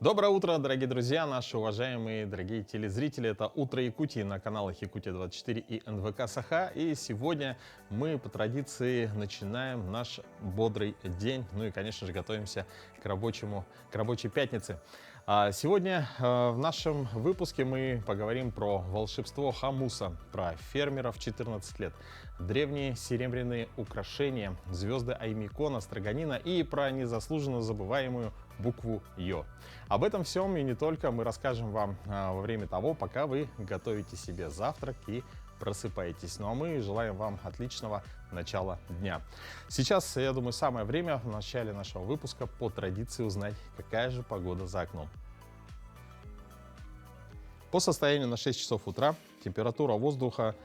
Доброе утро, дорогие друзья, наши уважаемые дорогие телезрители. Это «Утро Якутии» на каналах Якутия-24 и НВК Саха. И сегодня мы по традиции начинаем наш бодрый день. Ну и, конечно же, готовимся к рабочей пятнице. Сегодня в нашем выпуске мы поговорим про волшебство хамуса, про фермеров 14 лет, древние серебряные украшения, звезды Аймикона, Строганина и про незаслуженно забываемую букву Ё. Об этом всем и не только мы расскажем вам во время того, пока вы готовите себе завтрак и просыпаетесь. Ну а мы желаем вам отличного начала дня. Сейчас, я думаю, самое время в начале нашего выпуска по традиции узнать, какая же погода за окном. По состоянию на 6 часов утра температура воздуха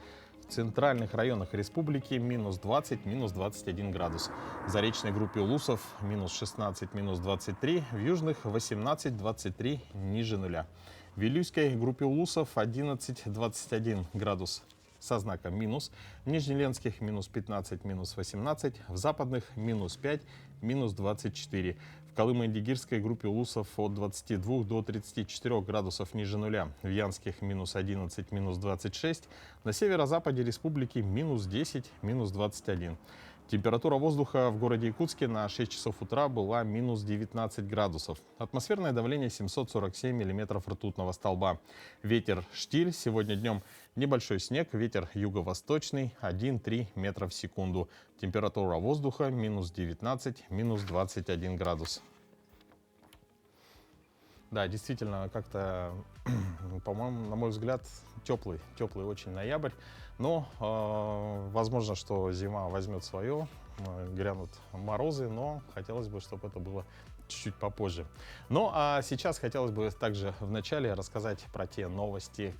в центральных районах республики минус 20, минус 21 градус. В заречной группе Улусов минус 16, минус 23, в южных 18, 23 ниже нуля. В Вилюйской группе Улусов 11, 21 градус со знаком минус, в Нижнеленских минус 15, минус 18, в западных минус 5, минус 24. В Колымо-Индигирской группе Улусов от 22 до 34 градусов ниже нуля. В Янских минус 11, минус 26. На северо-западе республики минус 10, минус 21. Температура воздуха в городе Якутске на 6 часов утра была минус 19 градусов. Атмосферное давление 747 миллиметров ртутного столба. Ветер штиль. Сегодня днем небольшой снег. Ветер юго-восточный 1-3 метра в секунду. Температура воздуха минус 19, минус 21 градус. Да, действительно, как-то, по-моему, на мой взгляд, теплый очень ноябрь. Но возможно, что зима возьмет свое, грянут морозы, но хотелось бы, чтобы это было чуть-чуть попозже. Ну а сейчас хотелось бы также в начале рассказать про те новости,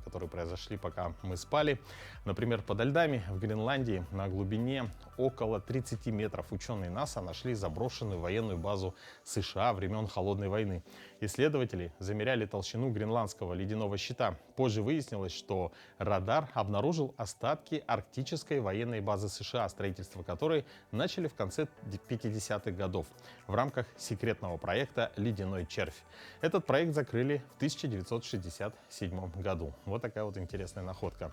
которые произошли, пока мы спали. Например, подо льдами в Гренландии на глубине около 30 метров ученые НАСА нашли заброшенную военную базу США времен Холодной войны. Исследователи замеряли толщину гренландского ледяного щита. Позже выяснилось, что радар обнаружил остатки арктической военной базы США, строительство которой начали в конце 50-х годов в рамках секретного проекта «Ледяной червь». Этот проект закрыли в 1967 году. Вот такая вот интересная находка.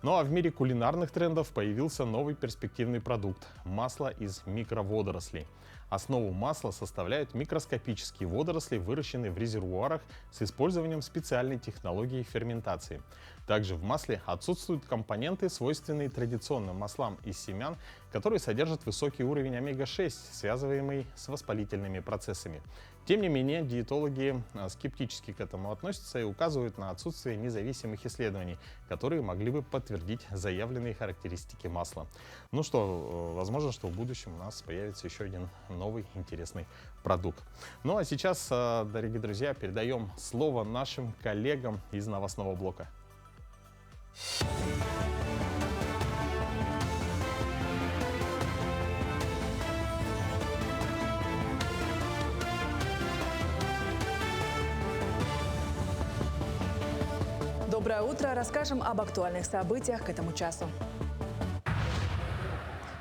Ну а в мире кулинарных трендов появился новый перспективный продукт – масло из микроводорослей. Основу масла составляют микроскопические водоросли, выращенные в резервуарах с использованием специальной технологии ферментации. Также в масле отсутствуют компоненты, свойственные традиционным маслам из семян, которые содержат высокий уровень омега-6, связываемый с воспалительными процессами. Тем не менее, диетологи скептически к этому относятся и указывают на отсутствие независимых исследований, которые могли бы подтвердить заявленные характеристики масла. Ну что, возможно, что в будущем у нас появится еще один новый интересный продукт. Ну а сейчас, дорогие друзья, передаем слово нашим коллегам из новостного блока. Доброе утро! Расскажем об актуальных событиях к этому часу.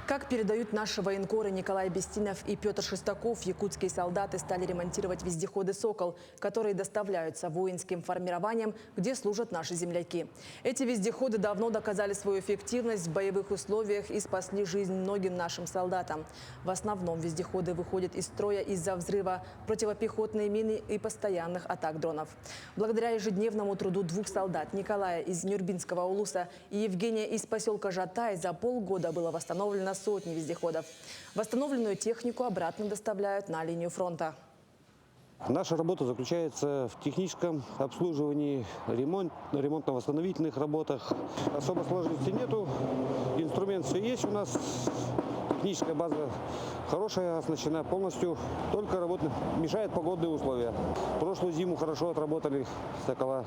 Как передают наши военкоры Николай Бестинов и Петр Шестаков, якутские солдаты стали ремонтировать вездеходы «Сокол», которые доставляются воинским формированиям, где служат наши земляки. Эти вездеходы давно доказали свою эффективность в боевых условиях и спасли жизнь многим нашим солдатам. В основном вездеходы выходят из строя из-за взрыва противопехотной мины и постоянных атак дронов. Благодаря ежедневному труду двух солдат, Николая из Нюрбинского Улуса и Евгения из поселка Жатай, за полгода было восстановлено сотни вездеходов. Восстановленную технику обратно доставляют на линию фронта. Наша работа заключается в техническом обслуживании, ремонтно-восстановительных работах. Особо сложности нету, инструмент все есть у нас, техническая база хорошая, оснащена полностью, только работа мешает погодные условия. Прошлую зиму хорошо отработали «Сокола»,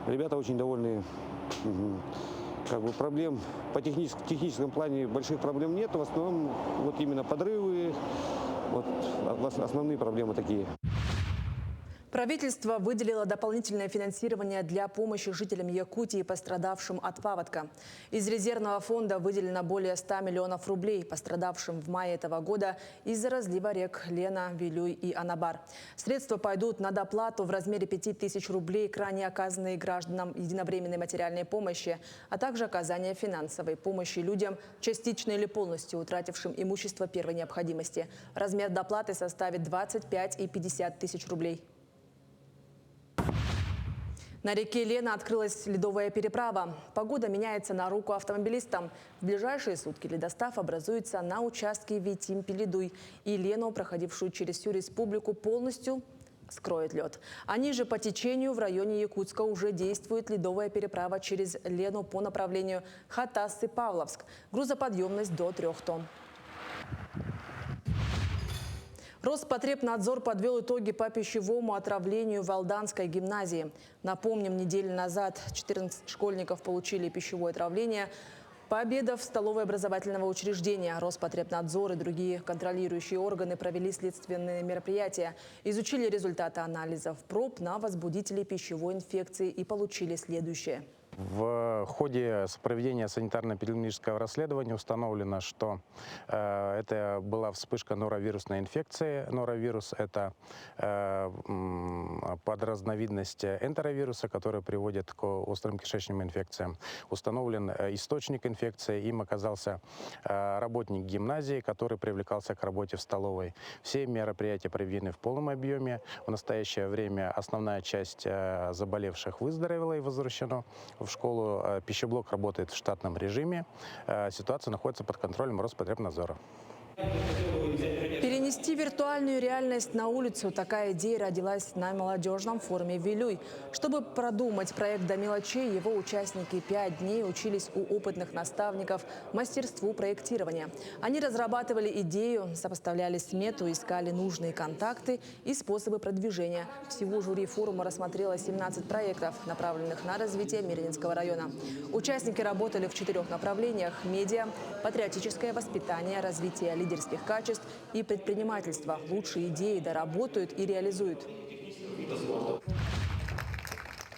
ребята очень довольные. Проблем по техническом плане больших проблем нет. В основном именно подрывы, основные проблемы такие. Правительство выделило дополнительное финансирование для помощи жителям Якутии, пострадавшим от паводка. Из резервного фонда выделено более 100 миллионов рублей, пострадавшим в мае этого года из-за разлива рек Лена, Вилюй и Анабар. Средства пойдут на доплату в размере 5000 рублей к ранее оказанной гражданам единовременной материальной помощи, а также оказание финансовой помощи людям, частично или полностью утратившим имущество первой необходимости. Размер доплаты составит 25 и 50 тысяч рублей. На реке Лена открылась ледовая переправа. Погода меняется на руку автомобилистам. В ближайшие сутки ледостав образуется на участке Витим-Пеледуй. И Лену, проходившую через всю республику, полностью скроет лед. А ниже по течению в районе Якутска уже действует ледовая переправа через Лену по направлению Хатас-Павловск. Грузоподъемность до 3 тонн. Роспотребнадзор подвел итоги по пищевому отравлению в Алданской гимназии. Напомним, неделю назад 14 школьников получили пищевое отравление, пообедав в столовой образовательного учреждения. Роспотребнадзор и другие контролирующие органы провели следственные мероприятия, изучили результаты анализов проб на возбудителей пищевой инфекции и получили следующее. В ходе проведения санитарно-эпидемиологического расследования установлено, что это была вспышка норовирусной инфекции. Норовирус – это подразновидность энтеровируса, который приводит к острым кишечным инфекциям. Установлен источник инфекции. Им оказался работник гимназии, который привлекался к работе в столовой. Все мероприятия проведены в полном объеме. В настоящее время основная часть заболевших выздоровела и возвращена в школу. Пищеблок работает в штатном режиме. Ситуация находится под контролем Роспотребнадзора. Перенести виртуальную реальность на улицу – такая идея родилась на молодежном форуме «Вилюй». Чтобы продумать проект до мелочей, его участники 5 дней учились у опытных наставников мастерству проектирования. Они разрабатывали идею, сопоставляли смету, искали нужные контакты и способы продвижения. Всего жюри форума рассмотрело 17 проектов, направленных на развитие Мирнинского района. Участники работали в 4 направлениях – медиа, патриотическое воспитание, развитие лидерских качеств и предпринимательство. Лучшие идеи доработают и реализуют.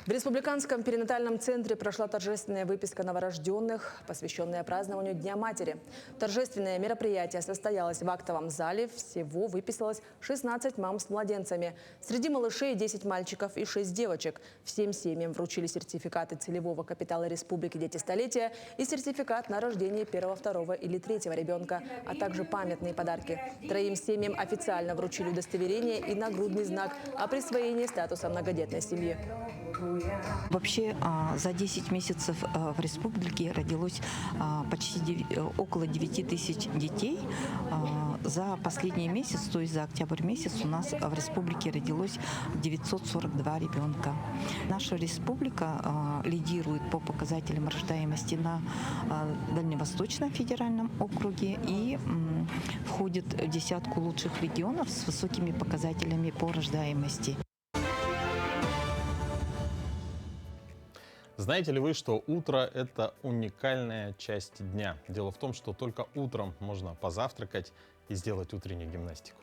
В Республиканском перинатальном центре прошла торжественная выписка новорожденных, посвященная празднованию Дня матери. Торжественное мероприятие состоялось в актовом зале. Всего выписалось 16 мам с младенцами. Среди малышей 10 мальчиков и 6 девочек. Всем семьям вручили сертификаты целевого капитала Республики «Дети столетия» и сертификат на рождение 1-го, 2-го или 3-го ребенка, а также памятные подарки. 3 семьям официально вручили удостоверение и нагрудный знак о присвоении статуса многодетной семьи. Вообще за 10 месяцев в республике родилось почти около 9 тысяч детей. За последний месяц, то есть за октябрь месяц, у нас в республике родилось 942 ребенка. Наша республика лидирует по показателям рождаемости на Дальневосточном федеральном округе и входит в десятку лучших регионов с высокими показателями по рождаемости. Знаете ли вы, что утро – это уникальная часть дня? Дело в том, что только утром можно позавтракать и сделать утреннюю гимнастику.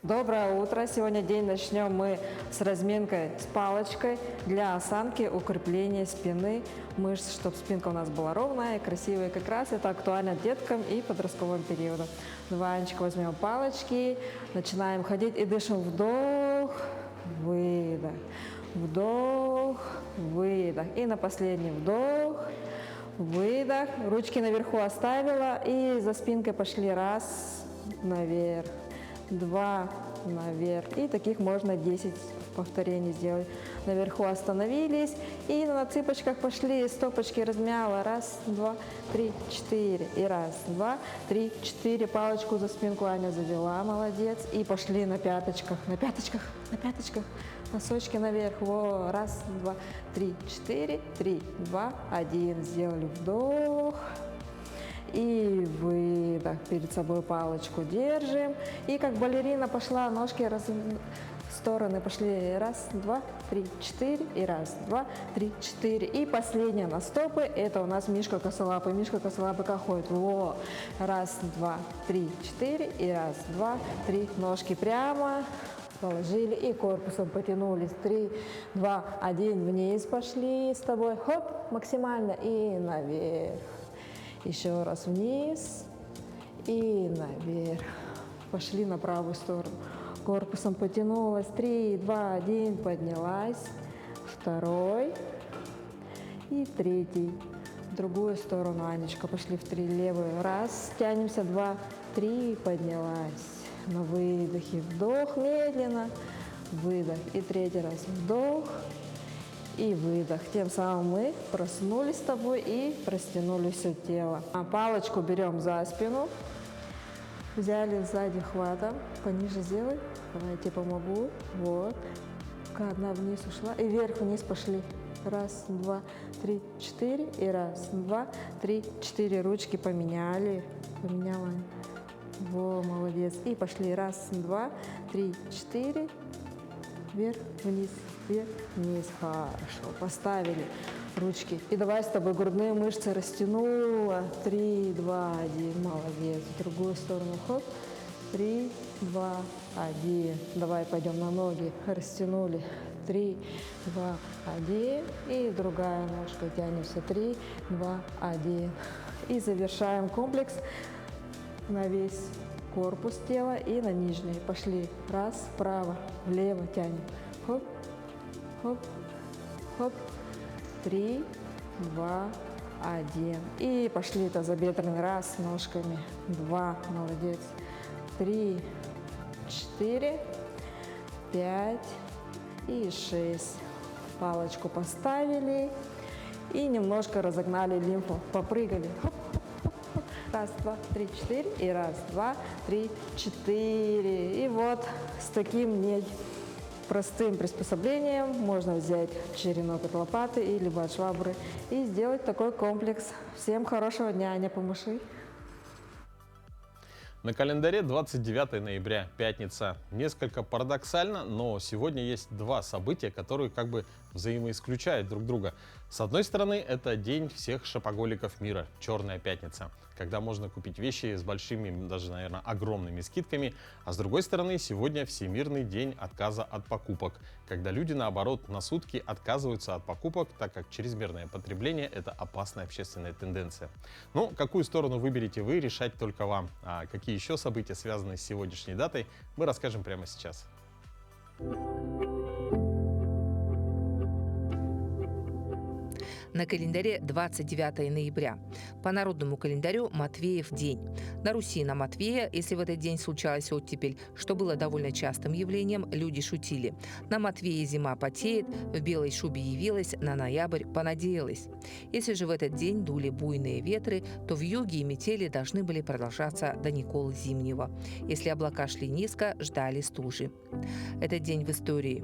Доброе утро! Сегодня день начнем мы с разминкой с палочкой для осанки, укрепления спины, мышц, чтобы спинка у нас была ровная и красивая. Как раз это актуально деткам и подростковым периоду. Ванечка, возьмем палочки, начинаем ходить и дышим. Вдох, выдох. Вдох, выдох. И на последний вдох, выдох. Ручки наверху оставила и за спинкой пошли. Раз, наверх, 2, наверх. И таких можно 10 повторений сделать. Наверху остановились и на цыпочках пошли. Стопочки размяла. Раз, 2, 3, 4. И раз, 2, 3, 4. Палочку за спинку Аня завела. Молодец. И пошли на пяточках. На пяточках, на пяточках. Носочки наверх. Во. Раз, 2, 3, 4. 3, 2, 1. Сделали вдох. И выдох. Перед собой палочку держим. И как балерина пошла. Ножки в стороны пошли. Раз, 2, 3, 4. И раз, 2, 3, 4. И последняя на стопы. Это у нас Мишка косолапый. Мишка косолапый как ходит. Во. Раз, 2, 3, 4. И раз, 2, 3. Ножки прямо. положили и корпусом потянулись. 3, 2, 1, вниз пошли с тобой. Хоп, максимально и наверх. Еще раз вниз и наверх. Пошли на правую сторону. Корпусом потянулась. 3, 2, 1, поднялась. Второй и третий. В другую сторону, Анечка, пошли в 3, левую. Раз, тянемся, 2, 3, поднялась. На выдохе вдох медленно, выдох. И третий раз вдох и выдох. Тем самым мы проснулись с тобой и растянули все тело. А палочку берем за спину. Взяли сзади хватом. Пониже сделай. Давай я тебе помогу. Вот. Одна вниз ушла. И вверх-вниз пошли. Раз, 2, 3, 4. И раз, 2, 3, 4. Ручки поменяли. Поменяла. Во, молодец. И пошли. Раз, 2, 3, 4. Вверх, вниз, вверх, вниз. Хорошо. Поставили ручки. И давай с тобой грудные мышцы растянула. 3, 2, 1. Молодец. В другую сторону. Хоп. 3, 2, 1. Давай пойдем на ноги. Растянули. 3, 2, 1. И другая ножка. Тянемся. 3, 2, 1. И завершаем комплекс на весь корпус тела и на нижний. Пошли. Раз, вправо, влево тянем. Хоп, хоп, хоп. 3, 2, 1. И пошли тазобедренный. Раз, ножками. 2, молодец. 3, 4, 5 и 6. Палочку поставили и немножко разогнали лимфу. Попрыгали. Хоп, хоп, хоп, хоп. Раз, 2, 3, 4. И раз, 2, 3, 4. И вот с таким простым приспособлением можно взять черенок от лопаты или от швабры и сделать такой комплекс. Всем хорошего дня, Аня, помаши. На календаре 29 ноября, пятница. Несколько парадоксально, но сегодня есть два события, которые как бы взаимоисключают друг друга. С одной стороны, это день всех шопоголиков мира, Черная пятница, когда можно купить вещи с большими, даже, наверное, огромными скидками. А с другой стороны, сегодня Всемирный день отказа от покупок, когда люди, наоборот, на сутки отказываются от покупок, так как чрезмерное потребление – это опасная общественная тенденция. Ну, какую сторону выберете вы, решать только вам. А какие еще события, связанные с сегодняшней датой, мы расскажем прямо сейчас. На календаре 29 ноября. По народному календарю Матвеев день. На Руси на Матвея, если в этот день случалась оттепель, что было довольно частым явлением, люди шутили. На Матвея зима потеет, в белой шубе явилась, на ноябрь понадеялась. Если же в этот день дули буйные ветры, то вьюги и метели должны были продолжаться до Николы Зимнего. Если облака шли низко, ждали стужи. Этот день в истории.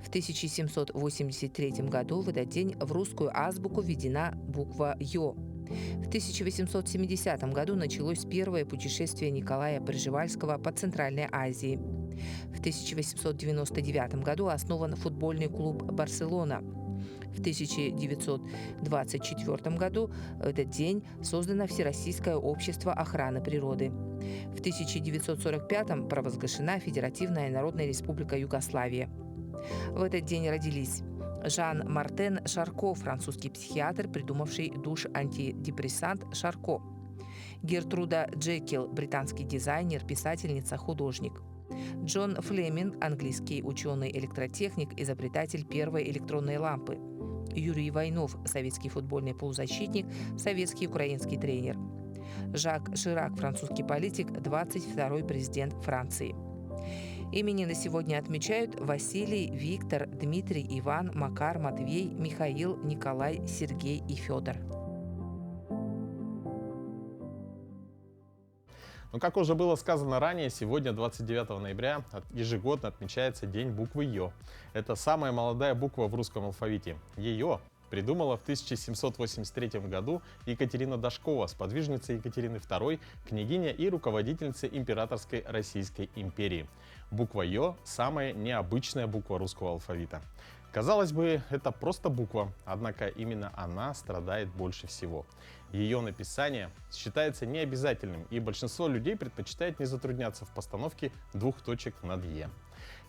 В 1783 году в этот день в русскую азбуку введена буква «Ё». В 1870 году началось первое путешествие Николая Пржевальского по Центральной Азии. В 1899 году основан футбольный клуб «Барселона». В 1924 году в этот день создано Всероссийское общество охраны природы. В 1945 провозглашена Федеративная Народная Республика Югославия. В этот день родились Жан-Мартен Шарко, французский психиатр, придумавший душ-антидепрессант Шарко. Гертруда Джекил, британский дизайнер, писательница, художник. Джон Флеминг, английский ученый-электротехник, изобретатель первой электронной лампы. Юрий Войнов, советский футбольный полузащитник, советский украинский тренер. Жак Ширак, французский политик, 22-й президент Франции. Именины сегодня отмечают Василий, Виктор, Дмитрий, Иван, Макар, Матвей, Михаил, Николай, Сергей и Федор. Ну, как уже было сказано ранее, сегодня, 29 ноября, ежегодно отмечается День буквы «Ё». Это самая молодая буква в русском алфавите. Ее придумала в 1783 году Екатерина Дашкова, сподвижница Екатерины II, княгиня и руководительница императорской Российской империи. Буква «Ё» – самая необычная буква русского алфавита. Казалось бы, это просто буква, однако именно она страдает больше всего. Ее написание считается необязательным, и большинство людей предпочитает не затрудняться в постановке двух точек над «е».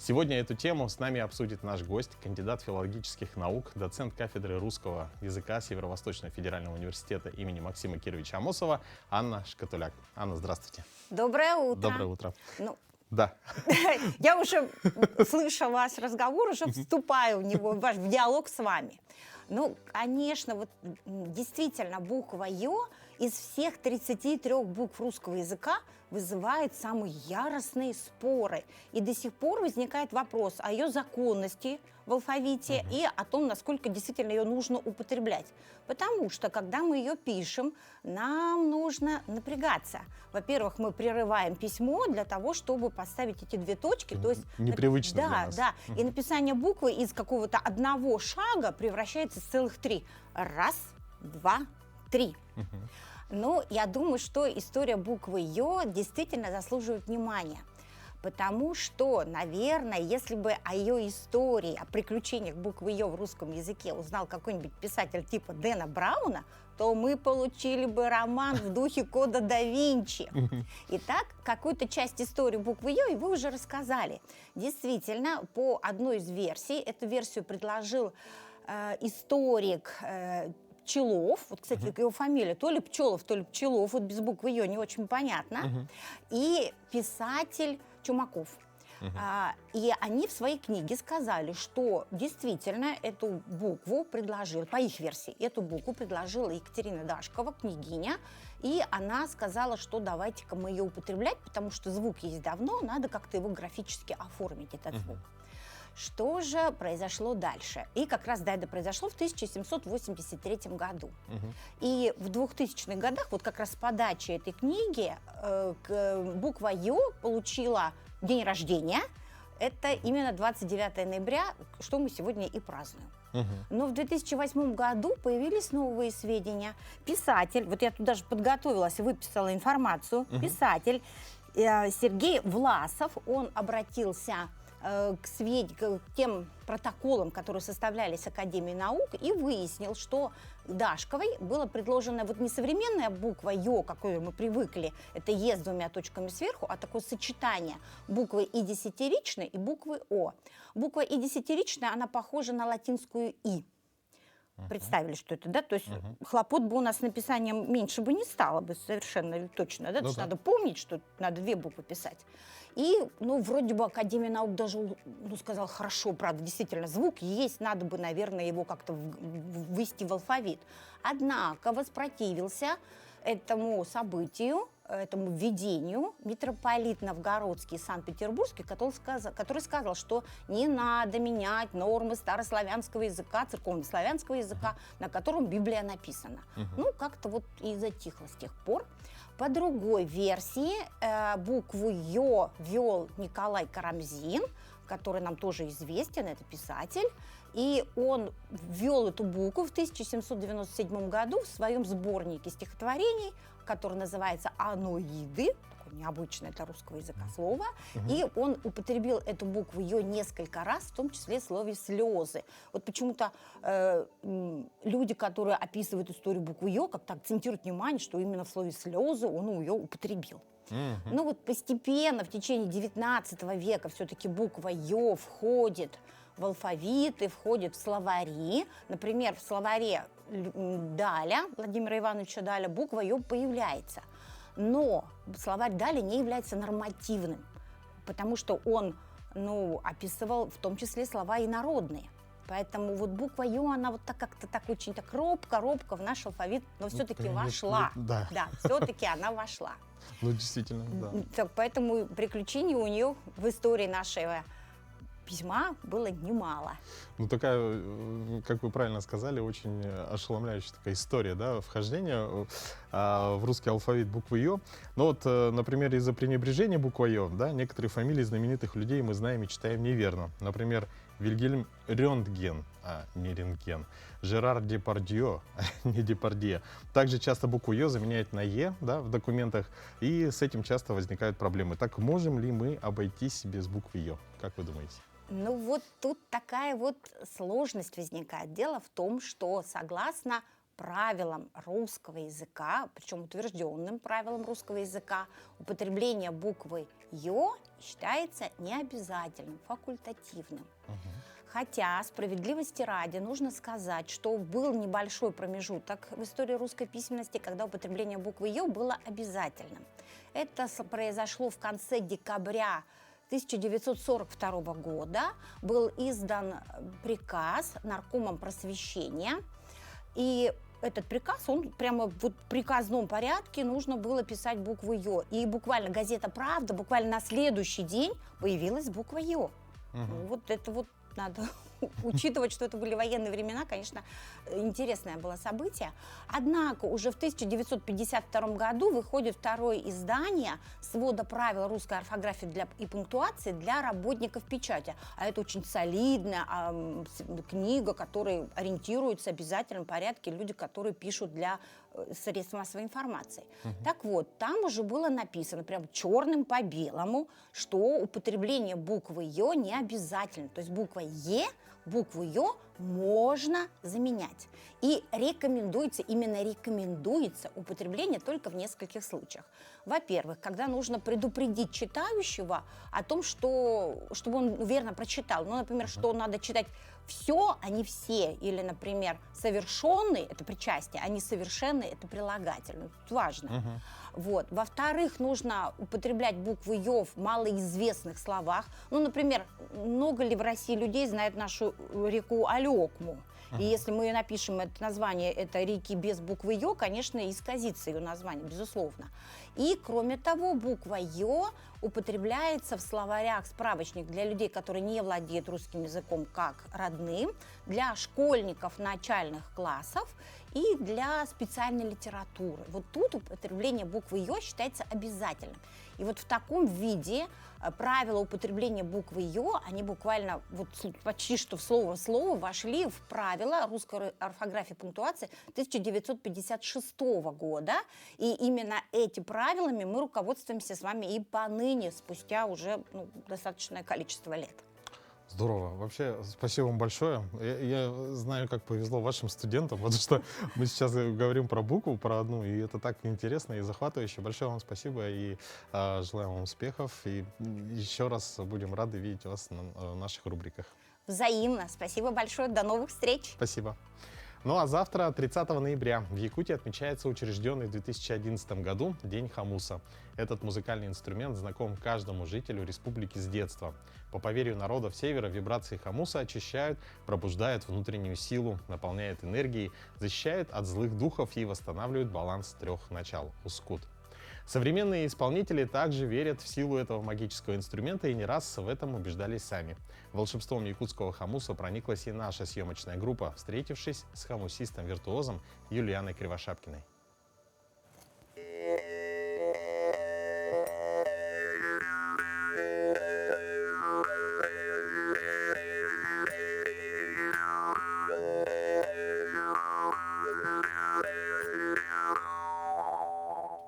Сегодня эту тему с нами обсудит наш гость, кандидат филологических наук, доцент кафедры русского языка Северо-Восточного федерального университета имени Максима Кировича Амосова Анна Шкатуляк. Анна, здравствуйте. Доброе утро. Доброе утро. Ну, Да. я уже слыша ваш разговор, уже вступаю в него, в диалог с вами. Ну, конечно, вот действительно буква «ё» из всех 33 букв русского языка вызывает самые яростные споры. И до сих пор возникает вопрос о ее законности в алфавите и о том, насколько действительно ее нужно употреблять. Потому что, когда мы ее пишем, нам нужно напрягаться. Во-первых, мы прерываем письмо для того, чтобы поставить эти две точки. То есть, непривычно для да, нас. да. И написание буквы из какого-то одного шага превращается в целых 3. Раз, два, 3. Ну, я думаю, что история буквы «ё» действительно заслуживает внимания. Потому что, наверное, если бы о ее истории, о приключениях буквы «ё» в русском языке узнал какой-нибудь писатель типа Дэна Брауна, то мы получили бы роман в духе Кода да Винчи. Итак, какую-то часть истории буквы «ё» и вы уже рассказали. Действительно, по одной из версий, эту версию предложил историк Пчелов, вот, кстати, его фамилия, то ли Пчелов, то ли Пчелов, вот без буквы «ё» не очень понятно, и писатель Чумаков. И они в своей книге сказали, что действительно эту букву предложила, по их версии, эту букву предложила Екатерина Дашкова, княгиня, и она сказала, что давайте-ка мы ее употреблять, потому что звук есть давно, надо как-то его графически оформить, этот звук. Что же произошло дальше? И как раз это произошло в 1783 году. И в 2000-х годах, вот как раз с подачи этой книги, буква «ё» получила день рождения. Это именно 29 ноября, что мы сегодня и празднуем. Но в 2008 году появились новые сведения. Писатель, вот я тут даже подготовилась и выписала информацию, писатель Сергей Власов, он обратился к тем протоколам, которые составлялись Академией наук, и выяснил, что Дашковой была предложена вот не современная буква «ё», к какой мы привыкли, это «е» с двумя точками сверху, а такое сочетание буквы «и» десятиричной и буквы «о». Буква «и» десятиричная, она похожа на латинскую «и». Представили, что это, да? То есть хлопот бы у нас с написанием меньше бы не стало бы, совершенно точно, да? То есть надо помнить, что надо 2 буквы писать. И, ну, вроде бы Академия наук даже, ну, сказала, хорошо, правда, действительно, звук есть, надо бы, наверное, его как-то ввести в алфавит. Однако воспротивился этому событию, этому введению митрополит Новгородский и Санкт-Петербургский, который сказал, что не надо менять нормы старославянского языка, церковнославянского языка, на котором Библия написана. Ну, как-то вот и затихло с тех пор. По другой версии, букву «ё» ввел Николай Карамзин, который нам тоже известен, это писатель, и он ввел эту букву в 1797 году в своем сборнике стихотворений, который называется «Аноиды», такое необычное для русского языка слово, и он употребил эту букву «ё» несколько раз, в том числе в слове «слезы». Вот почему-то люди, которые описывают историю буквы «ё», как-то акцентируют внимание, что именно в слове «слезы» он ее употребил. Ну вот постепенно в течение 19 века все-таки буква «ё» входит в алфавиты, входит в словари. Например, в словаре Даля, Владимира Ивановича Даля, буква «ё» появляется. Но словарь Даля не является нормативным, потому что он, ну, описывал в том числе слова инородные. Поэтому вот буква «ё», она вот так как-то так очень так робко в наш алфавит, но все-таки вошла. Да. Да, все-таки она вошла. Ну, действительно, да. Поэтому приключений у нее в истории нашего письма было немало. Ну, такая, как вы правильно сказали, очень ошеломляющая такая история, да, вхождения в русский алфавит буквы «ё». Но вот, например, из-за пренебрежения буквой «ё», да, некоторые фамилии знаменитых людей мы знаем и читаем неверно. Например, Вильгельм Рентген, а не Рентген. Жерар Депардье, а не Депардье. Также часто букву «ё» заменяют на «е», да, в документах, и с этим часто возникают проблемы. Так можем ли мы обойтись без буквы «ё»? Как вы думаете? Ну вот тут такая вот сложность возникает. Дело в том, что согласно правилам русского языка, причем утвержденным правилам русского языка, употребление буквы «ё» считается необязательным, факультативным. Хотя, справедливости ради, нужно сказать, что был небольшой промежуток в истории русской письменности, когда употребление буквы «ё» было обязательным. Это произошло в конце декабря 1942 года. Был издан приказ наркомом просвещения, и этот приказ, он прямо вот в приказном порядке нужно было писать букву «ё». И буквально газета «Правда» буквально на следующий день появилась буква «ё». Ну, вот это вот надо учитывать, что это были военные времена, конечно, интересное было событие. Однако уже в 1952 году выходит второе издание свода правил русской орфографии и пунктуации для работников печати. А это очень солидная книга, которая ориентируется в обязательном порядке люди, которые пишут для средств массовой информации. Так вот, там уже было написано прям черным по белому, что употребление буквы «ё» не обязательно. То есть буква «е», букву «ё» можно заменять. И именно рекомендуется употребление только в нескольких случаях. Во-первых, когда нужно предупредить читающего о том, чтобы он верно прочитал. Ну, например, что надо читать «все», а не «все». Или, например, «совершенный» — это причастие, а «несовершенный» — это прилагательное. Это важно. Вот. Во-вторых, нужно употреблять букву «ё» в малоизвестных словах. Ну, например, много ли в России людей знает нашу реку Алекму? И если мы напишем это название этой реки без буквы «ё», конечно, исказится ее название, безусловно. И, кроме того, буква «ё» употребляется в словарях, справочник для людей, которые не владеют русским языком как родным, для школьников начальных классов и для специальной литературы. Вот тут употребление буквы «ё» считается обязательным. И вот в таком виде правила употребления буквы «ё», они буквально вот почти что слово в слово вошли в правила русской орфографии и пунктуации 1956 года. И именно этими правилами мы руководствуемся с вами и поныне, спустя уже достаточное количество лет. Здорово. Вообще, спасибо вам большое. Я знаю, как повезло вашим студентам, потому что мы сейчас говорим про букву, про одну, и это так интересно и захватывающе. Большое вам спасибо и желаем вам успехов. И еще раз будем рады видеть вас на наших рубриках. Взаимно. Спасибо большое. До новых встреч. Спасибо. Ну а завтра, 30 ноября, в Якутии отмечается учрежденный в 2011 году День хомуса. Этот музыкальный инструмент знаком каждому жителю республики с детства. По поверью народов Севера, вибрации хомуса очищают, пробуждают внутреннюю силу, наполняют энергией, защищают от злых духов и восстанавливают баланс трех начал – ускут. Современные исполнители также верят в силу этого магического инструмента и не раз в этом убеждались сами. Волшебством якутского хомуса прониклась и наша съемочная группа, встретившись с хомусистом-виртуозом Юлианой Кривошапкиной.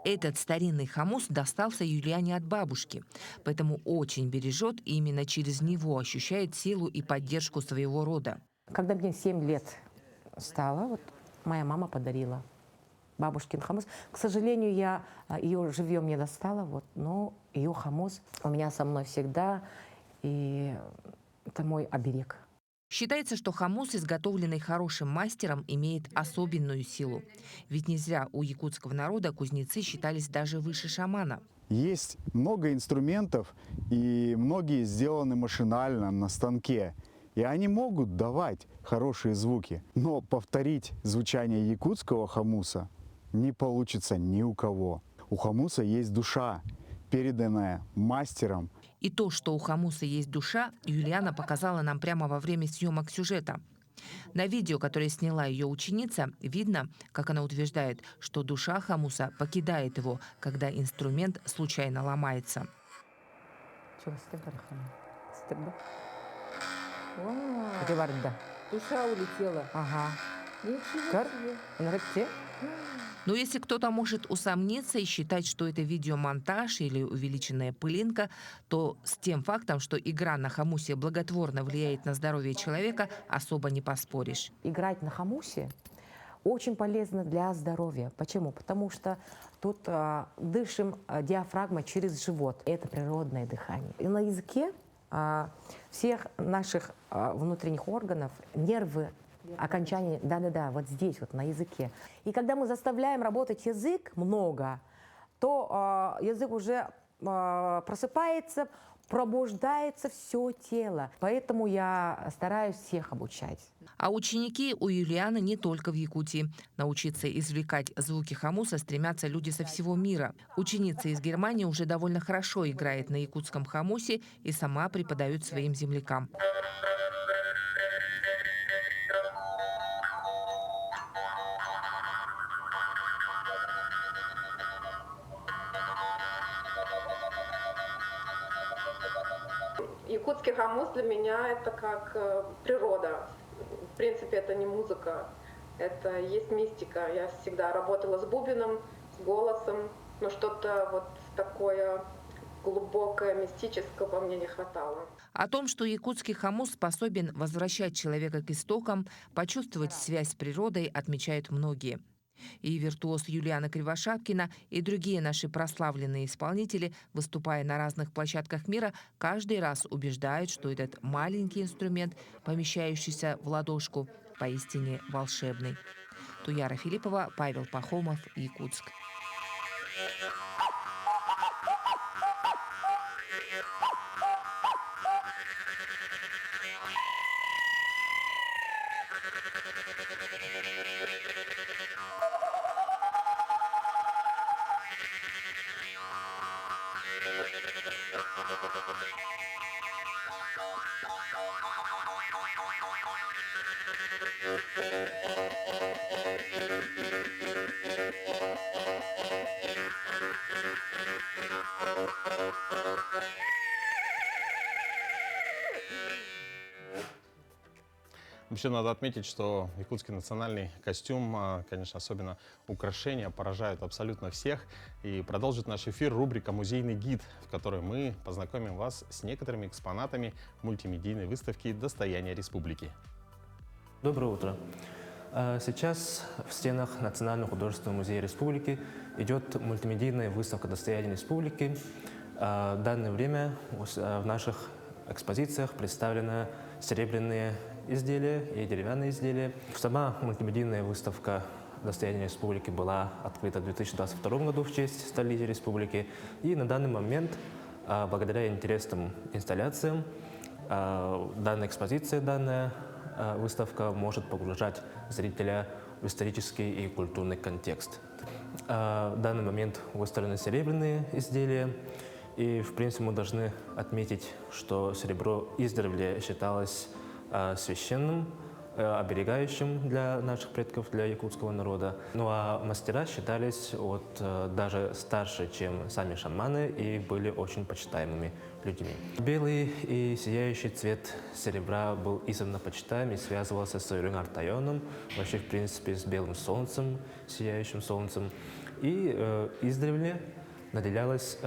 Этот старинный хомус достался Юлиане от бабушки, поэтому очень бережет и именно через него ощущает силу и поддержку своего рода. Когда мне 7 лет стало, вот моя мама подарила бабушкин хомус. К сожалению, я ее живьем не достала, но ее хомус у меня со мной всегда, и это мой оберег. Считается, что хомус, изготовленный хорошим мастером, имеет особенную силу. Ведь не зря у якутского народа кузнецы считались даже выше шамана. Есть много инструментов, и многие сделаны машинально на станке. И они могут давать хорошие звуки. Но повторить звучание якутского хомуса не получится ни у кого. У хомуса есть душа, переданная мастером. И то, что у хомуса есть душа, Юлиана показала нам прямо во время съемок сюжета. На видео, которое сняла ее ученица, видно, как она утверждает, что душа хомуса покидает его, когда инструмент случайно ломается. Душа улетела. Ага. Но если кто-то может усомниться и считать, что это видеомонтаж или увеличенная пылинка, то с тем фактом, что игра на хомусе благотворно влияет на здоровье человека, особо не поспоришь. Играть на хомусе очень полезно для здоровья. Почему? Потому что тут дышим диафрагмой через живот. Это природное дыхание. И на языке всех наших внутренних органов, нервы, окончания, да-да-да, вот здесь, вот на языке. И когда мы заставляем работать язык много, то язык уже просыпается, пробуждается все тело. Поэтому я стараюсь всех обучать. А ученики у Юлианы не только в Якутии. Научиться извлекать звуки хамуса стремятся люди со всего мира. Ученица из Германии уже довольно хорошо играет на якутском хамусе и сама преподает своим землякам. Якутский хамус для меня это как природа. В принципе, это не музыка, это есть мистика. Я всегда работала с бубеном, с голосом, но что-то вот такое глубокое, мистическое во мне не хватало. О том, что якутский хамус способен возвращать человека к истокам, почувствовать связь с природой, отмечают многие. И виртуоз Юлиана Кривошапкина, и другие наши прославленные исполнители, выступая на разных площадках мира, каждый раз убеждают, что этот маленький инструмент, помещающийся в ладошку, поистине волшебный. Туяра Филиппова, Павел Пахомов, Якутск. Вообще надо отметить, что якутский национальный костюм, конечно, особенно украшения, поражают абсолютно всех. И продолжит наш эфир рубрика «Музейный гид», в которой мы познакомим вас с некоторыми экспонатами мультимедийной выставки «Достояние республики». Доброе утро. Сейчас в стенах Национального художественного музея республики идет мультимедийная выставка «Достояние республики». В данное время в наших экспозициях представлены серебряные изделия и деревянные изделия. Сама мультимедийная выставка «Достояние республики» была открыта в 2022 году в честь столетия республики. И на данный момент, благодаря интересным инсталляциям, данная экспозиция, данная выставка может погружать зрителя в исторический и культурный контекст. В данный момент выставлены серебряные изделия. И, в принципе, мы должны отметить, что серебро издревле считалось священным, оберегающим для наших предков, для якутского народа. Ну а мастера считались даже старше, чем сами шаманы, и были очень почитаемыми людьми. Белый и сияющий цвет серебра был издавна почитаем и связывался с Юрюнгар-тайоном, вообще, в принципе, с белым солнцем, сияющим солнцем. И издревле наделялась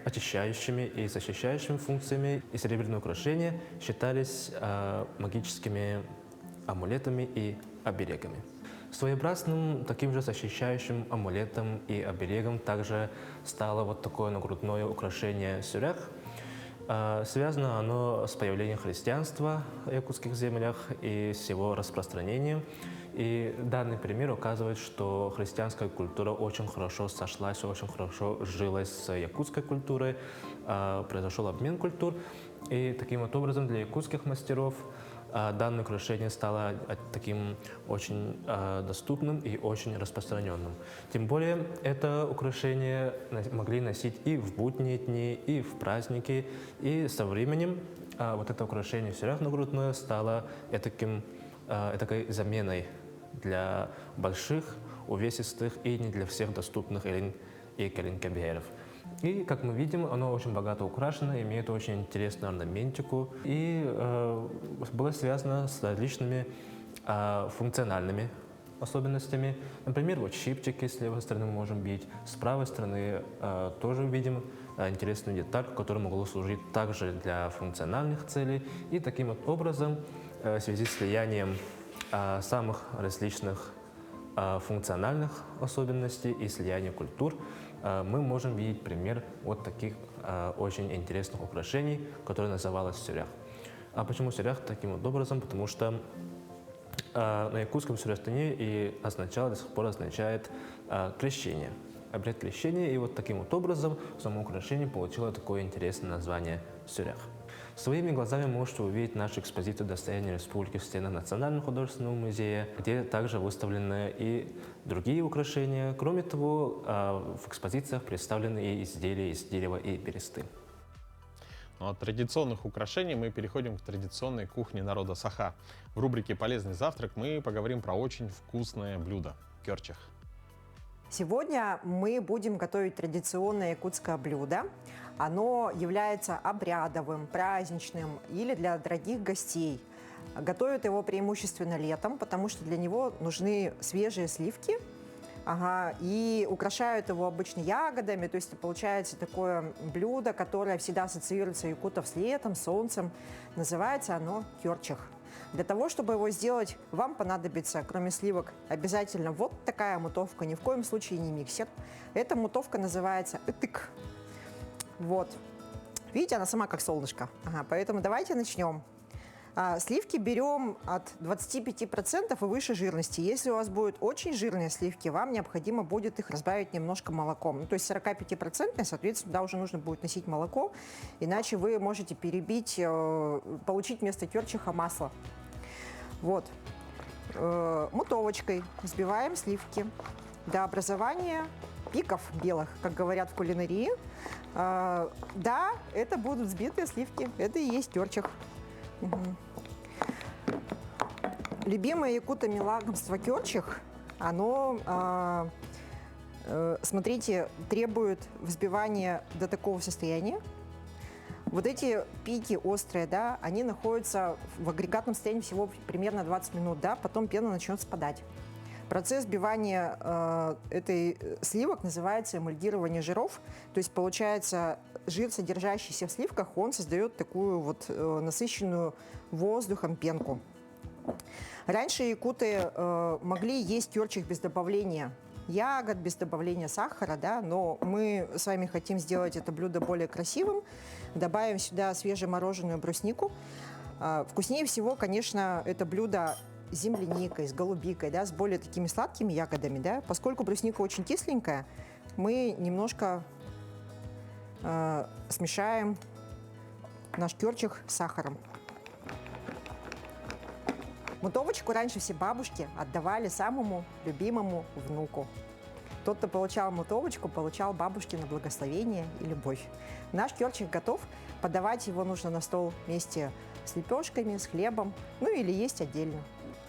очищающими и защищающими функциями, и серебряные украшения считались магическими амулетами и оберегами. Своеобразным таким же защищающим амулетом и оберегом также стало вот такое нагрудное украшение сюрях. Связано оно с появлением христианства в якутских землях и с его распространением. И данный пример указывает, что христианская культура очень хорошо сошлась, очень хорошо сжилась с якутской культурой, произошел обмен культур. И таким вот образом для якутских мастеров данное украшение стало таким очень доступным и очень распространенным. Тем более это украшение могли носить и в будние дни, и в праздники. И со временем вот это украшение сюрях нагрудное стало этакой заменой для больших, увесистых и не для всех доступных элин и калинкабиеров. И, как мы видим, оно очень богато украшено, имеет очень интересную орнаментику и было связано с различными функциональными особенностями. Например, вот щипчики с левой стороны мы можем видеть, с правой стороны тоже видим интересную деталь, которая могла служить также для функциональных целей. И таким вот образом, в связи с влиянием самых различных функциональных особенностей и слияния культур, мы можем видеть пример вот таких очень интересных украшений, которые называлось сюрях. А почему сюрях таким вот образом? Потому что на якутском сюряхтане и до сих пор означает крещение. Обряд крещения, и вот таким вот образом само украшение получило такое интересное название сюрях. Своими глазами можете увидеть нашу экспозицию «Достояние республики» в стенах Национального художественного музея, где также выставлены и другие украшения. Кроме того, в экспозициях представлены и изделия из дерева и бересты. Ну, от традиционных украшений мы переходим к традиционной кухне народа Саха. В рубрике «Полезный завтрак» мы поговорим про очень вкусное блюдо – кёрчах. Сегодня мы будем готовить традиционное якутское блюдо. Оно является обрядовым, праздничным или для дорогих гостей. Готовят его преимущественно летом, потому что для него нужны свежие сливки. И украшают его обычно ягодами. То есть получается такое блюдо, которое всегда ассоциируется у якутов с летом, солнцем. Называется оно кёрчах. Для того, чтобы его сделать, вам понадобится, кроме сливок, обязательно вот такая мутовка, ни в коем случае не миксер. Эта мутовка называется ытык. Вот. Видите, она сама как солнышко. Поэтому давайте начнем. Сливки берем от 25% и выше жирности. Если у вас будут очень жирные сливки, вам необходимо будет их разбавить немножко молоком. То есть 45%, соответственно, туда уже нужно будет носить молоко, иначе вы можете перебить, получить вместо кёрчаха масло. Вот. Мутовочкой взбиваем сливки до образования пиков белых, как говорят в кулинарии. Да, это будут взбитые сливки, это и есть кёрчах. Любимое якутами лакомство кёрчах, оно, смотрите, требует взбивания до такого состояния. Вот эти пики острые, да, они находятся в агрегатном состоянии всего примерно 20 минут, да, потом пена начнет спадать. Процесс взбивания этой сливок называется эмульгирование жиров. То есть получается жир, содержащийся в сливках, он создает такую вот насыщенную воздухом пенку. Раньше якуты могли есть кёрчах без добавления ягод, без добавления сахара, да, но мы с вами хотим сделать это блюдо более красивым. Добавим сюда свежемороженую бруснику. Вкуснее всего, конечно, это блюдо с земляникой, с голубикой, да, с более такими сладкими ягодами, да. Поскольку брусника очень кисленькая, мы немножко смешаем наш кёрчах с сахаром. Мутовочку раньше все бабушки отдавали самому любимому внуку. Тот, кто получал мутовочку, получал бабушкино благословение и любовь. Наш кёрчах готов. Подавать его нужно на стол вместе с лепешками, с хлебом, ну или есть отдельно.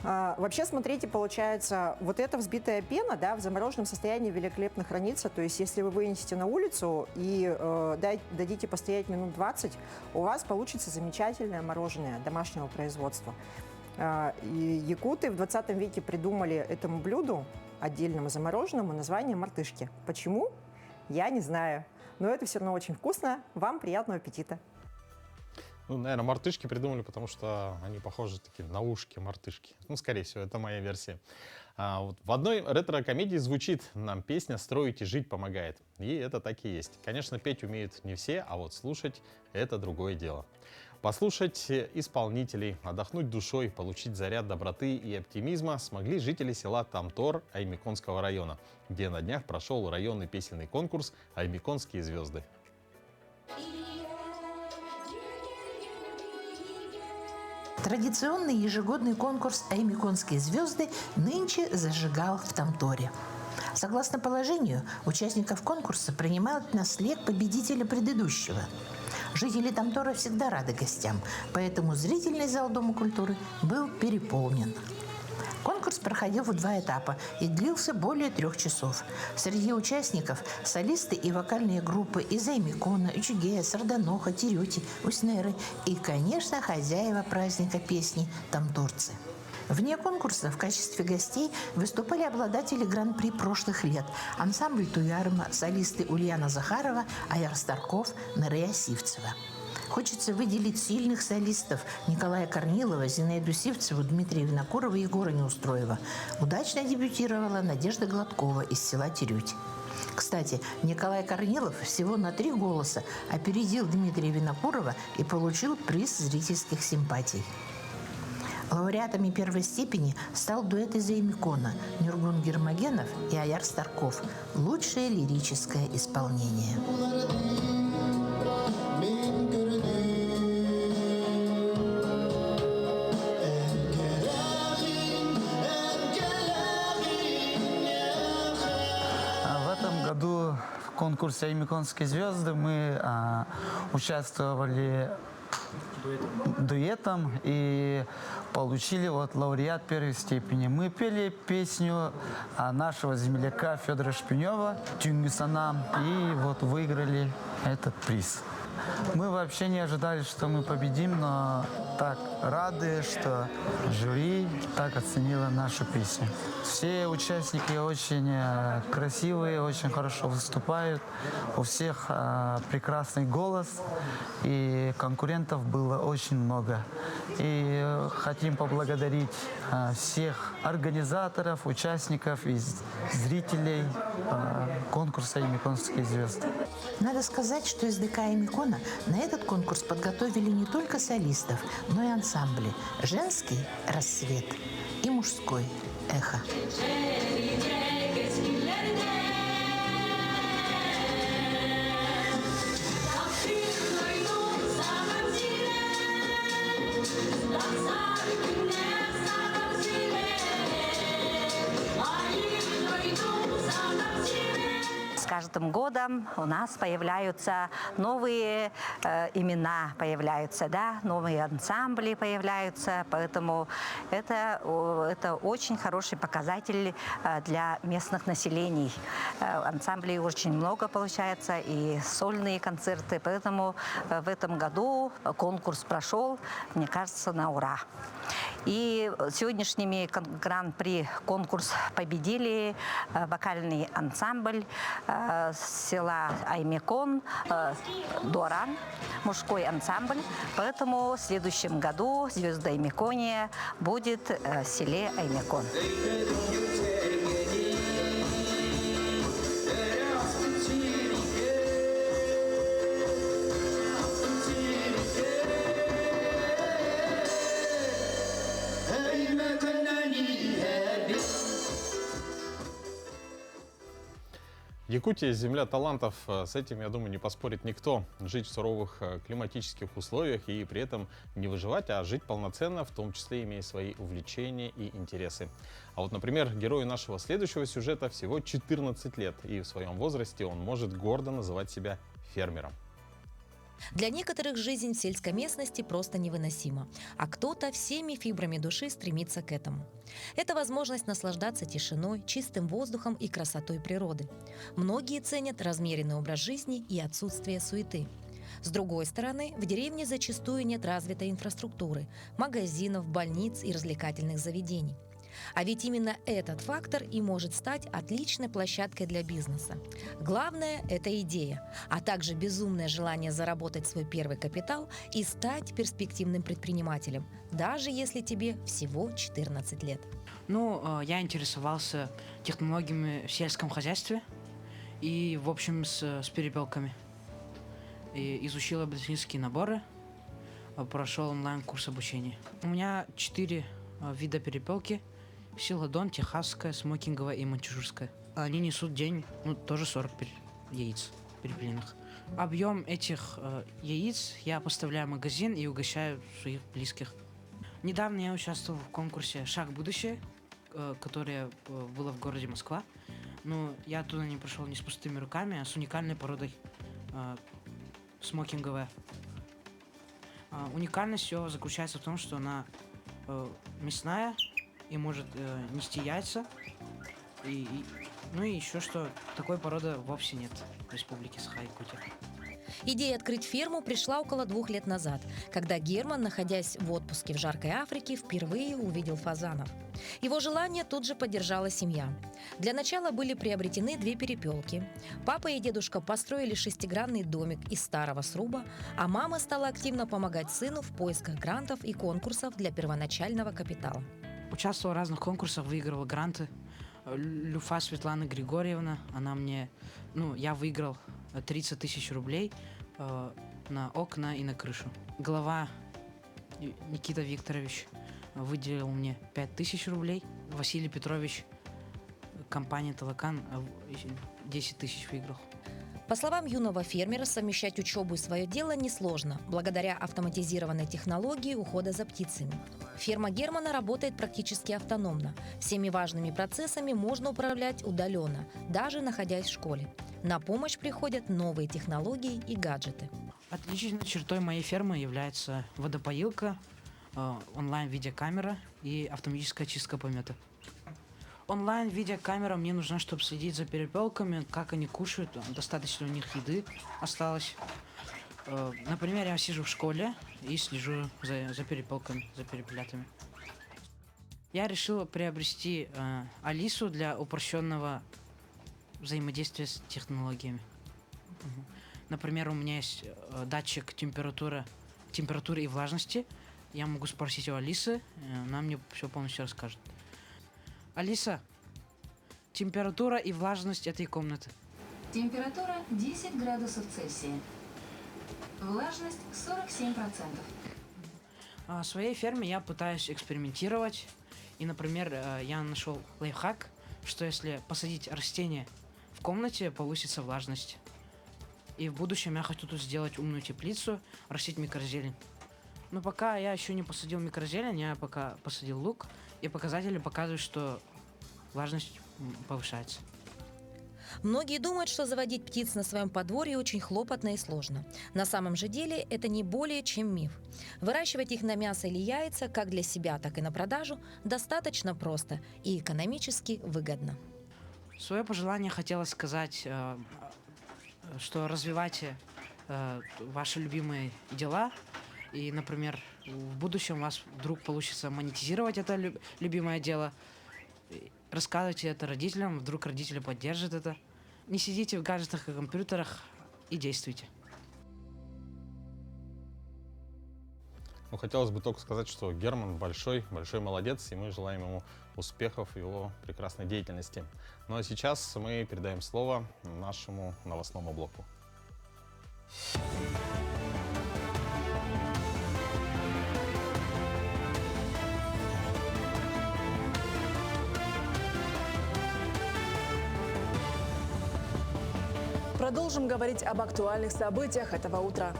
Вообще, смотрите, получается, вот эта взбитая пена, да, в замороженном состоянии великолепно хранится. То есть, если вы вынесете на улицу и дадите постоять минут 20, у вас получится замечательное мороженое домашнего производства. И якуты в 20 веке придумали этому блюду, отдельному замороженному, название мартышки. Почему? Я не знаю. Но это все равно очень вкусно. Вам приятного аппетита! Ну, наверное, мартышки придумали, потому что они похожи такие на ушки мартышки. Ну, скорее всего, это моя версия. Вот в одной ретро-комедии звучит нам песня «Строить и жить помогает». И это так и есть. Конечно, петь умеют не все, а вот слушать — это другое дело. Послушать исполнителей, отдохнуть душой, получить заряд доброты и оптимизма смогли жители села Тамтор Аймиконского района, где на днях прошел районный песенный конкурс «Аймиконские звезды». Традиционный ежегодный конкурс «Аймиконские звезды» нынче зажигал в Тамторе. Согласно положению, участников конкурса принимают на след победителя предыдущего. Жители Тамтора всегда рады гостям, поэтому зрительный зал Дома культуры был переполнен. Конкурс проходил в 2 этапа и длился более 3 часов. Среди участников солисты и вокальные группы из Аймикона, Ичугея, Сарданоха, Терети, Уснеры и, конечно, хозяева праздника песни «Тамторцы». Вне конкурса в качестве гостей выступали обладатели гран-при прошлых лет: ансамбль Туярма, солисты Ульяна Захарова, Аяр Старков, Нарея Сивцева. Хочется выделить сильных солистов Николая Корнилова, Зинаиду Сивцеву, Дмитрия Винокурова и Егора Неустроева. Удачно дебютировала Надежда Гладкова из села Терють. Кстати, Николай Корнилов всего на 3 голоса опередил Дмитрия Винокурова и получил приз зрительских симпатий. Лауреатами первой степени стал дуэт из Эймикона Нюргун Гермогенов и Аяр Старков. Лучшее лирическое исполнение. В этом году в конкурсе «Эймиконские звезды» мы участвовали дуэтом и получили лауреат первой степени. Мы пели песню нашего земляка Федора Шпинева «Тюнгюсанам» и выиграли этот приз. Мы вообще не ожидали, что мы победим, но так рады, что жюри так оценило нашу песню. Все участники очень красивые, очень хорошо выступают. У всех прекрасный голос, и конкурентов было очень много. И хотим поблагодарить всех организаторов, участников и зрителей конкурса «Эймиконские звезды». Надо сказать, что СДК «Эймикона» на этот конкурс подготовили не только солистов, но и ансамбли «Женский рассвет» и «Мужской эхо». С каждым годом у нас появляются новые имена, новые ансамбли появляются, поэтому это очень хороший показатель для местных населений. Ансамблей очень много получается, и сольные концерты, поэтому в этом году конкурс прошел, мне кажется, на ура. И сегодняшними гран-при конкурс победили вокальный ансамбль села Эймикон, Доран, мужской ансамбль. Поэтому в следующем году звезда Эймикония будет в селе Эймикон. Якутия – земля талантов. С этим, я думаю, не поспорит никто. Жить в суровых климатических условиях и при этом не выживать, а жить полноценно, в том числе имея свои увлечения и интересы. А вот, например, герою нашего следующего сюжета всего 14 лет. И в своем возрасте он может гордо называть себя фермером. Для некоторых жизнь в сельской местности просто невыносима, а кто-то всеми фибрами души стремится к этому. Это возможность наслаждаться тишиной, чистым воздухом и красотой природы. Многие ценят размеренный образ жизни и отсутствие суеты. С другой стороны, в деревне зачастую нет развитой инфраструктуры, магазинов, больниц и развлекательных заведений. А ведь именно этот фактор и может стать отличной площадкой для бизнеса. Главное – это идея, а также безумное желание заработать свой первый капитал и стать перспективным предпринимателем, даже если тебе всего 14 лет. Я интересовался технологиями в сельском хозяйстве и, в общем, с перепелками. И изучил обучительские наборы, прошел онлайн-курс обучения. У меня 4 вида перепелки – Силадон, техасская, смокинговая и манчжурская. Они несут в день, тоже 40 яиц перепелиных. Объем этих яиц я поставляю в магазин и угощаю своих близких. Недавно я участвовал в конкурсе «Шаг в будущее», которое было в городе Москва. Но я оттуда не прошел не с пустыми руками, а с уникальной породой смокинговая. Уникальность ее заключается в том, что она мясная и может нести яйца. И еще что такой породы вовсе нет в республике Саха-Якутия. Идея открыть ферму пришла около 2 лет назад, когда Герман, находясь в отпуске в жаркой Африке, впервые увидел фазанов. Его желание тут же поддержала семья. Для начала были приобретены 2 перепелки. Папа и дедушка построили 6-гранный домик из старого сруба, а мама стала активно помогать сыну в поисках грантов и конкурсов для первоначального капитала. Участвовал в разных конкурсах, выигрывал гранты. Люфа Светлана Григорьевна, я выиграл 30 тысяч рублей на окна и на крышу. Глава Никита Викторович выделил мне 5000 рублей. Василий Петрович, компания «Талакан», 10 тысяч выиграл. По словам юного фермера, совмещать учебу и свое дело несложно, благодаря автоматизированной технологии ухода за птицами. Ферма Германа работает практически автономно. Всеми важными процессами можно управлять удаленно, даже находясь в школе. На помощь приходят новые технологии и гаджеты. Отличительной чертой моей фермы является водопоилка, онлайн-видеокамера и автоматическая чистка помета. Онлайн-видеокамера мне нужна, чтобы следить за перепелками, как они кушают, достаточно у них еды осталось. Например, я сижу в школе и слежу за перепелками, за перепелятами. Я решил приобрести Алису для упрощенного взаимодействия с технологиями. Например, у меня есть датчик температуры и влажности. Я могу спросить у Алисы, она мне все полностью расскажет. Алиса, температура и влажность этой комнаты. Температура 10 градусов Цельсия. Влажность 47%. В своей ферме я пытаюсь экспериментировать. И, например, я нашел лайфхак, что если посадить растение в комнате, получится влажность. И в будущем я хочу тут сделать умную теплицу, растить микрозелень. Но пока я еще не посадил микрозелень, я пока посадил лук, и показатели показывают, что влажность повышается. Многие думают, что заводить птиц на своем подворье очень хлопотно и сложно. На самом же деле это не более чем миф. Выращивать их на мясо или яйца, как для себя, так и на продажу, достаточно просто и экономически выгодно. Свое пожелание хотелось сказать, что развивайте ваши любимые дела. И, например, в будущем у вас вдруг получится монетизировать это любимое дело. Рассказывайте это родителям, вдруг родители поддержат это. Не сидите в гаджетах и компьютерах и действуйте. Хотелось бы только сказать, что Герман большой молодец, и мы желаем ему успехов в его прекрасной деятельности. Ну а сейчас мы передаем слово нашему новостному блоку. Продолжим говорить об актуальных событиях этого утра.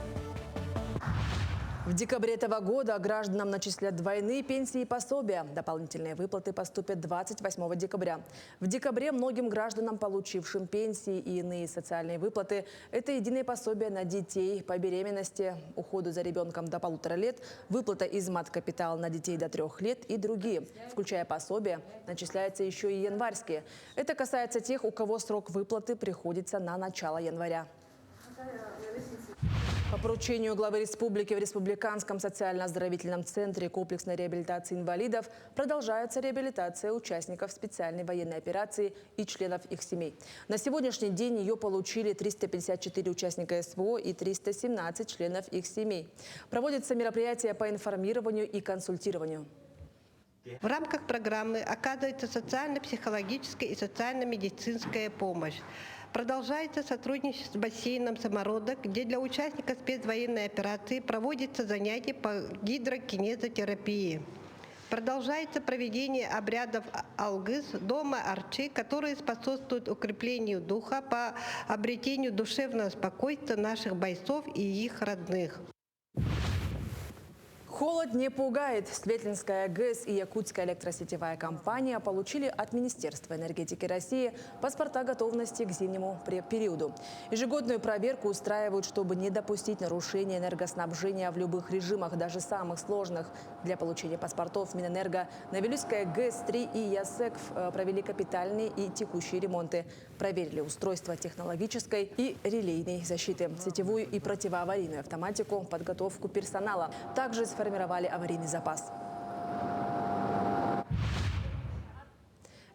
В декабре этого года гражданам начислят двойные пенсии и пособия. Дополнительные выплаты поступят 28 декабря. В декабре многим гражданам, получившим пенсии и иные социальные выплаты, это единое пособие на детей по беременности, уходу за ребенком до 1,5 лет, выплата из маткапитала на детей до 3 лет и другие. Включая пособия, начисляются еще и январские. Это касается тех, у кого срок выплаты приходится на начало января. По поручению главы республики в Республиканском социально-оздоровительном центре комплексной реабилитации инвалидов продолжается реабилитация участников специальной военной операции и членов их семей. На сегодняшний день ее получили 354 участника СВО и 317 членов их семей. Проводятся мероприятия по информированию и консультированию. В рамках программы оказывается социально-психологическая и социально-медицинская помощь. Продолжается сотрудничество с бассейном «Самородок», где для участников спецвоенной операции проводятся занятия по гидрокинезотерапии. Продолжается проведение обрядов Алгыз, дома Арчи, которые способствуют укреплению духа по обретению душевного спокойствия наших бойцов и их родных. Холод не пугает. Светлинская ГЭС и Якутская электросетевая компания получили от Министерства энергетики России паспорта готовности к зимнему периоду. Ежегодную проверку устраивают, чтобы не допустить нарушения энергоснабжения в любых режимах, даже самых сложных. Для получения паспортов Минэнерго, Новилюйская ГЭС-3 и ЯСЭК провели капитальные и текущие ремонты. Проверили устройство технологической и релейной защиты, сетевую и противоаварийную автоматику, подготовку персонала. Также сформировали аварийный запас.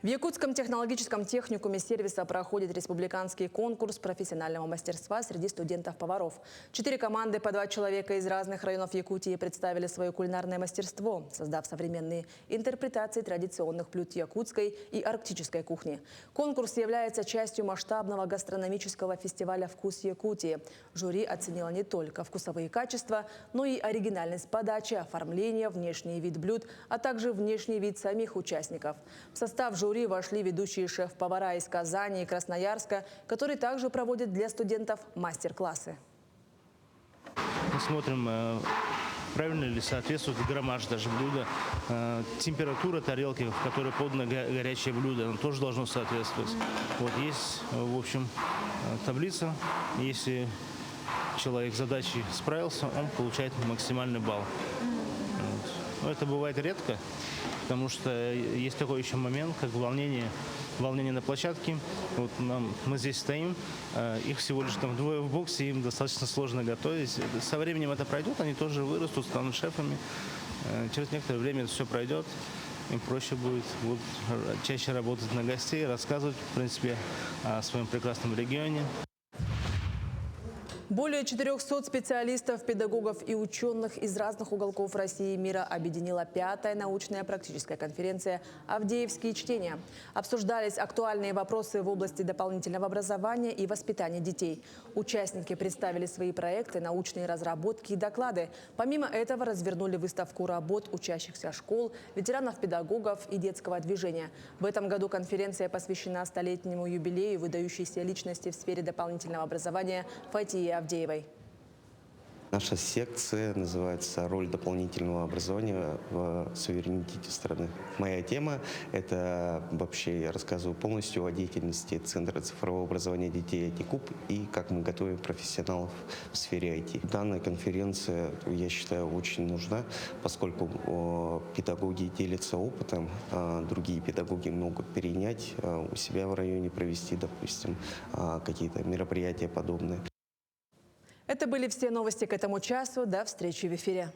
В Якутском технологическом техникуме сервиса проходит республиканский конкурс профессионального мастерства среди студентов-поваров. 4 команды по 2 человека из разных районов Якутии представили свое кулинарное мастерство, создав современные интерпретации традиционных блюд якутской и арктической кухни. Конкурс является частью масштабного гастрономического фестиваля «Вкус Якутии». Жюри оценило не только вкусовые качества, но и оригинальность подачи, оформления, внешний вид блюд, а также внешний вид самих участников. В состав жюри вошли ведущие шеф-повара из Казани и Красноярска, которые также проводят для студентов мастер-классы. Мы смотрим, правильно ли соответствует граммаж даже блюда, температура тарелки, в которой подано горячее блюдо, оно тоже должно соответствовать. Вот есть, в общем, таблица. Если человек с задачей справился, он получает максимальный балл. Вот. Но это бывает редко, потому что есть такой еще момент, как волнение на площадке. Вот мы здесь стоим, их всего лишь там 2 в боксе, им достаточно сложно готовить. Со временем это пройдет, они тоже вырастут, станут шефами. Через некоторое время это все пройдет, им проще будет чаще работать на гостей, рассказывать, в принципе, о своем прекрасном регионе. Более 400 специалистов, педагогов и ученых из разных уголков России и мира объединила 5-я научная практическая конференция «Авдеевские чтения». Обсуждались актуальные вопросы в области дополнительного образования и воспитания детей. Участники представили свои проекты, научные разработки и доклады. Помимо этого развернули выставку работ учащихся школ, ветеранов-педагогов и детского движения. В этом году конференция посвящена столетнему юбилею выдающейся личности в сфере дополнительного образования Фатии Авдеевой. Наша секция называется «Роль дополнительного образования в суверенитете страны». Моя тема – это вообще я рассказываю полностью о деятельности Центра цифрового образования детей IT-КУП и как мы готовим профессионалов в сфере IT. Данная конференция, я считаю, очень нужна, поскольку педагоги делятся опытом, другие педагоги могут перенять у себя в районе, провести, допустим, какие-то мероприятия подобные. Это были все новости к этому часу. До встречи в эфире.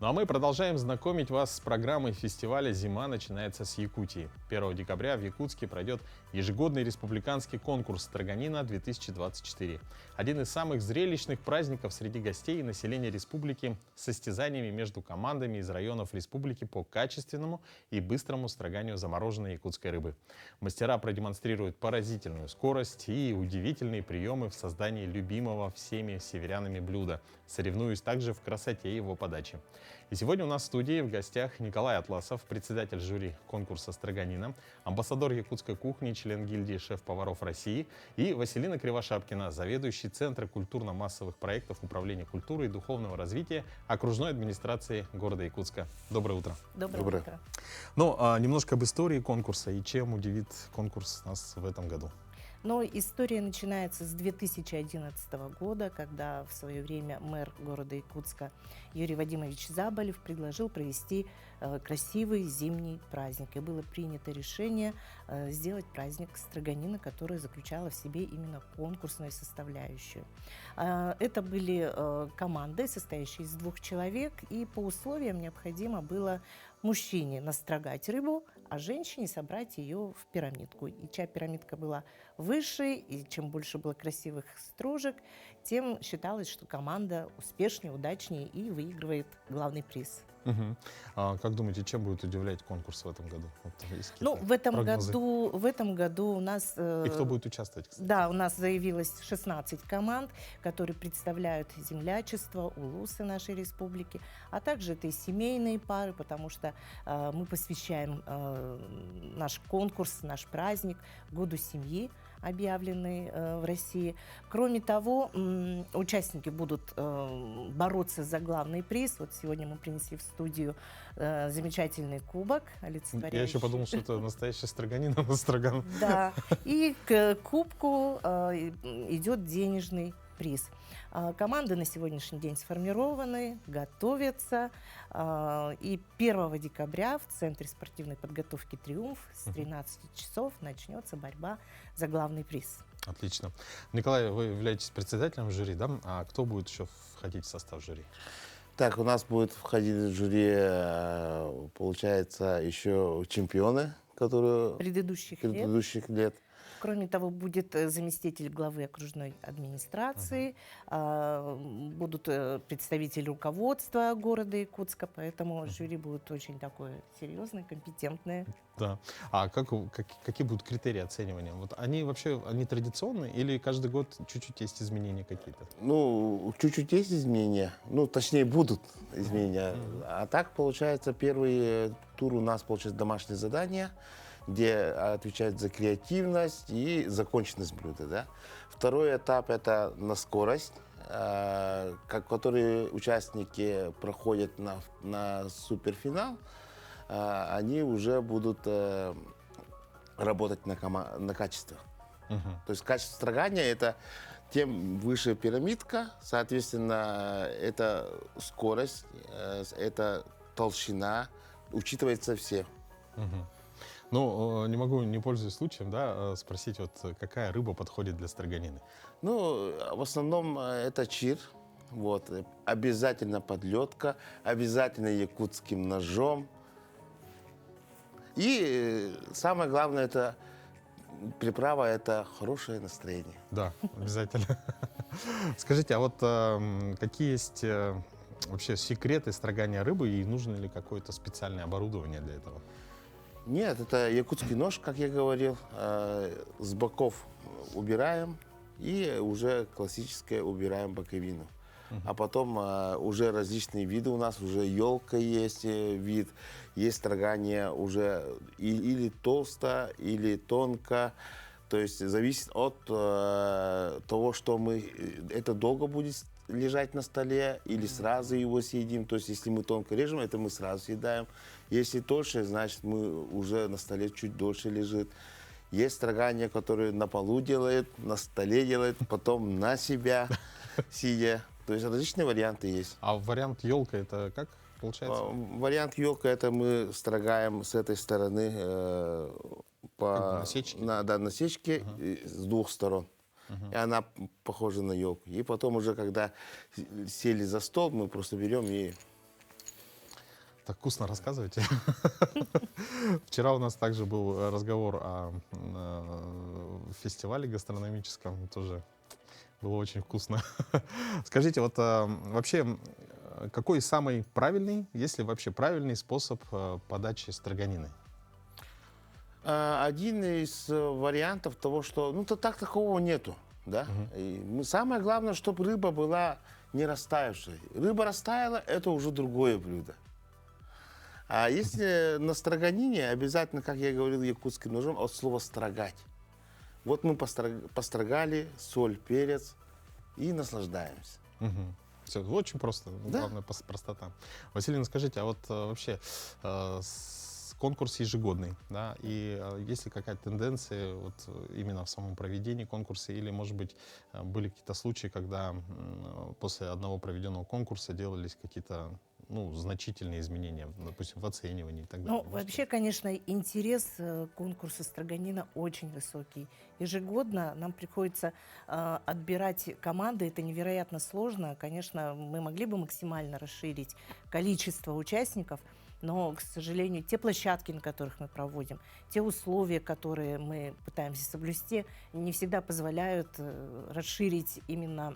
Ну а мы продолжаем знакомить вас с программой фестиваля «Зима начинается с Якутии». 1 декабря в Якутске пройдет ежегодный республиканский конкурс «Строганина-2024». Один из самых зрелищных праздников среди гостей и населения республики с состязаниями между командами из районов республики по качественному и быстрому строганию замороженной якутской рыбы. Мастера продемонстрируют поразительную скорость и удивительные приемы в создании любимого всеми северянами блюда, соревнуясь также в красоте его подачи. И сегодня у нас в студии в гостях Николай Атласов, председатель жюри конкурса «Строганина», амбассадор якутской кухни, член гильдии шеф-поваров России, и Василина Кривошапкина, заведующий Центра культурно-массовых проектов Управления культуры и духовного развития окружной администрации города Якутска. Доброе утро. Доброе утро. Ну, немножко об истории конкурса и чем удивит конкурс нас в этом году. Но история начинается с 2011 года, когда в свое время мэр города Якутска Юрий Вадимович Заболев предложил провести красивый зимний праздник. И было принято решение сделать праздник Строганина, который заключало в себе именно конкурсную составляющую. Это были команды, состоящие из 2 человек, и по условиям необходимо было мужчине настрогать рыбу, а женщине собрать ее в пирамидку. И чья пирамидка была выше, и чем больше было красивых стружек, тем считалось, что команда успешнее, удачнее и выигрывает главный приз. Угу. А как думаете, чем будет удивлять конкурс в этом году? Вот, в этом году у нас... И кто будет участвовать, кстати? Да, у нас заявилось 16 команд, которые представляют землячество, улусы нашей республики, а также это и семейные пары, потому что мы посвящаем наш конкурс, наш праздник Году семьи. объявлены в России. Кроме того, участники будут бороться за главный приз. Вот сегодня мы принесли в студию замечательный кубок, олицетворяющий. Я еще подумал, что это настоящий строганин, а строган. Да, и к кубку идет денежный приз. Команды на сегодняшний день сформированы, готовятся. И 1 декабря в Центре спортивной подготовки «Триумф» с 13 часов начнется борьба за главный приз. Отлично. Николай, вы являетесь председателем жюри, да? А кто будет еще входить в состав жюри? Так, у нас будет входить в жюри, получается, еще чемпионы, которые предыдущих лет. Кроме того, будет заместитель главы окружной администрации, будут представители руководства города Якутска, поэтому жюри будет очень такое серьезное, компетентное. Да. А какие будут критерии оценивания? Вот они вообще традиционные или каждый год чуть-чуть есть изменения какие-то? Ну, чуть-чуть есть изменения, ну, точнее, будут изменения. А так, получается, первый тур у нас, получается, домашнее задание, где отвечают за креативность и законченность блюда. Да? Второй этап – это на скорость, которые участники проходят на суперфинал, они уже будут работать на качество. То есть качество строгания – это тем выше пирамидка, соответственно, это скорость, это толщина, учитывается все. Ну, не могу, не пользуясь случаем, да, спросить, вот какая рыба подходит для строганины? Ну, в основном это чир, вот, обязательно подледка, обязательно якутским ножом. И самое главное, это приправа, это хорошее настроение. Да, обязательно. Скажите, а вот какие есть вообще секреты строгания рыбы и нужно ли какое-то специальное оборудование для этого? Нет, это якутский нож, как я говорил, с боков убираем и уже классическое убираем боковину. А потом уже различные виды у нас, уже елка есть вид, есть строгание уже или толсто, или тонко. То есть зависит от того, что это долго будет лежать на столе или сразу его съедим. То есть если мы тонко режем, это мы сразу съедаем. Если тоньше, значит мы уже на столе чуть дольше лежит. Есть строгание, которое на полу делает, на столе делает, потом на себя сидя. То есть различные варианты есть. А вариант елка это как получается? Вариант елка это мы строгаем с этой стороны по насечке с двух сторон. И она похожа на елку. И потом уже, когда сели за стол, мы просто берем и... Так вкусно рассказываете. Вчера у нас также был разговор о фестивале гастрономическом. Тоже было очень вкусно. Скажите, вот вообще, какой самый правильный, есть ли вообще правильный способ подачи строганины? Один из вариантов того, что... Ну, такого нету. Да? И самое главное, чтобы рыба была не растаявшей. Рыба растаяла, это уже другое блюдо. А если на строганине, обязательно, как я говорил, якутским ножом, от слова «строгать». Вот мы построгали, соль, перец и наслаждаемся. Все, очень просто. Да? Главное, простота. Василина, скажите, а вот вообще конкурс ежегодный, да, и есть ли какая-то тенденция вот именно в самом проведении конкурса, или, может быть, были какие-то случаи, когда после одного проведенного конкурса делались какие-то, ну, значительные изменения, допустим, в оценивании и так далее? Ну, вообще, конечно, интерес конкурса строганина очень высокий. Ежегодно нам приходится отбирать команды, это невероятно сложно. Конечно, мы могли бы максимально расширить количество участников, но, к сожалению, те площадки, на которых мы проводим, те условия, которые мы пытаемся соблюсти, не всегда позволяют расширить именно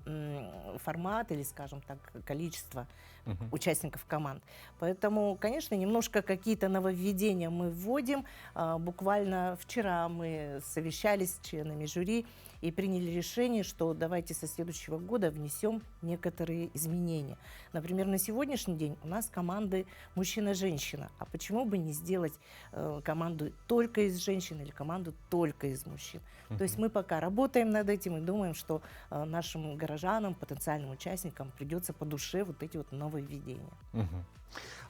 формат или, скажем так, количество участников команд. Поэтому, конечно, немножко какие-то нововведения мы вводим. Буквально вчера мы совещались с членами жюри и приняли решение, что давайте со следующего года внесем некоторые изменения. Например, на сегодняшний день у нас команды мужчина-женщина. А почему бы не сделать команду только из женщин или команду только из мужчин? То есть мы пока работаем над этим и думаем, что нашим горожанам, потенциальным участникам придется по душе вот эти вот нововведения.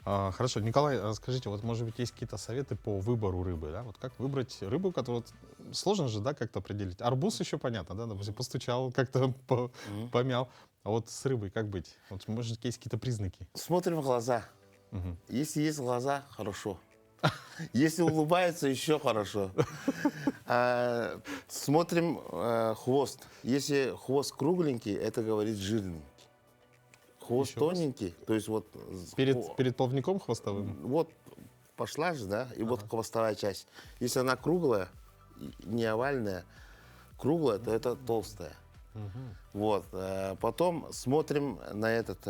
Хорошо, Николай, скажите, вот может быть есть какие-то советы по выбору рыбы, да? Вот как выбрать рыбу, которую вот, сложно же, да, как-то определить. Арбуз еще понятно, да, допустим, постучал, как-то помял. А вот с рыбой как быть? Вот может есть какие-то признаки? Смотрим в глаза. Если есть глаза, хорошо. Если улыбается, еще хорошо. Смотрим хвост. Если хвост кругленький, это говорит жирный. Хвост Еще тоненький, то есть вот... Перед плавником хвостовым? Вот пошла же, да, и вот хвостовая часть. Если она круглая, не овальная, круглая, то это толстая. Вот. Потом смотрим на этот,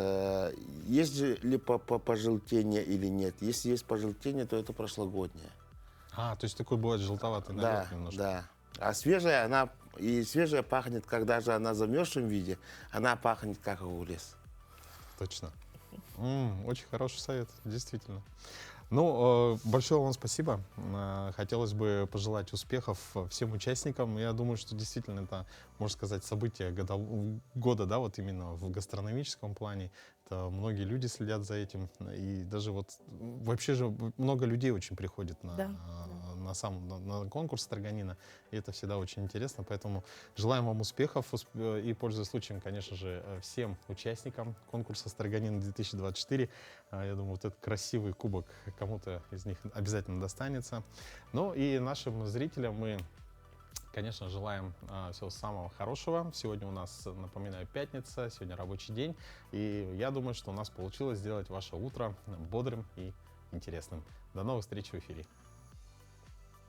есть ли пожелтение или нет. Если есть пожелтение, то это прошлогоднее. То есть такой бывает желтоватый налет немножко. Да. А свежая, свежая пахнет, когда же она в замерзшем виде, она пахнет как огурец. Точно. Очень хороший совет, действительно. Ну, большое вам спасибо. Хотелось бы пожелать успехов всем участникам. Я думаю, что действительно это, можно сказать, событие года, да, вот именно в гастрономическом плане. Это многие люди следят за этим. И даже вот вообще же много людей очень приходит на конкурс Строгонина. И это всегда очень интересно. Поэтому желаем вам успехов. И, пользуясь случаем, конечно же, всем участникам конкурса Строгонина 2024. Я думаю, вот этот красивый кубок кому-то из них обязательно достанется. Ну и нашим зрителям мы, конечно, желаем всего самого хорошего. Сегодня у нас, напоминаю, пятница, сегодня рабочий день. И я думаю, что у нас получилось сделать ваше утро бодрым и интересным. До новых встреч в эфире.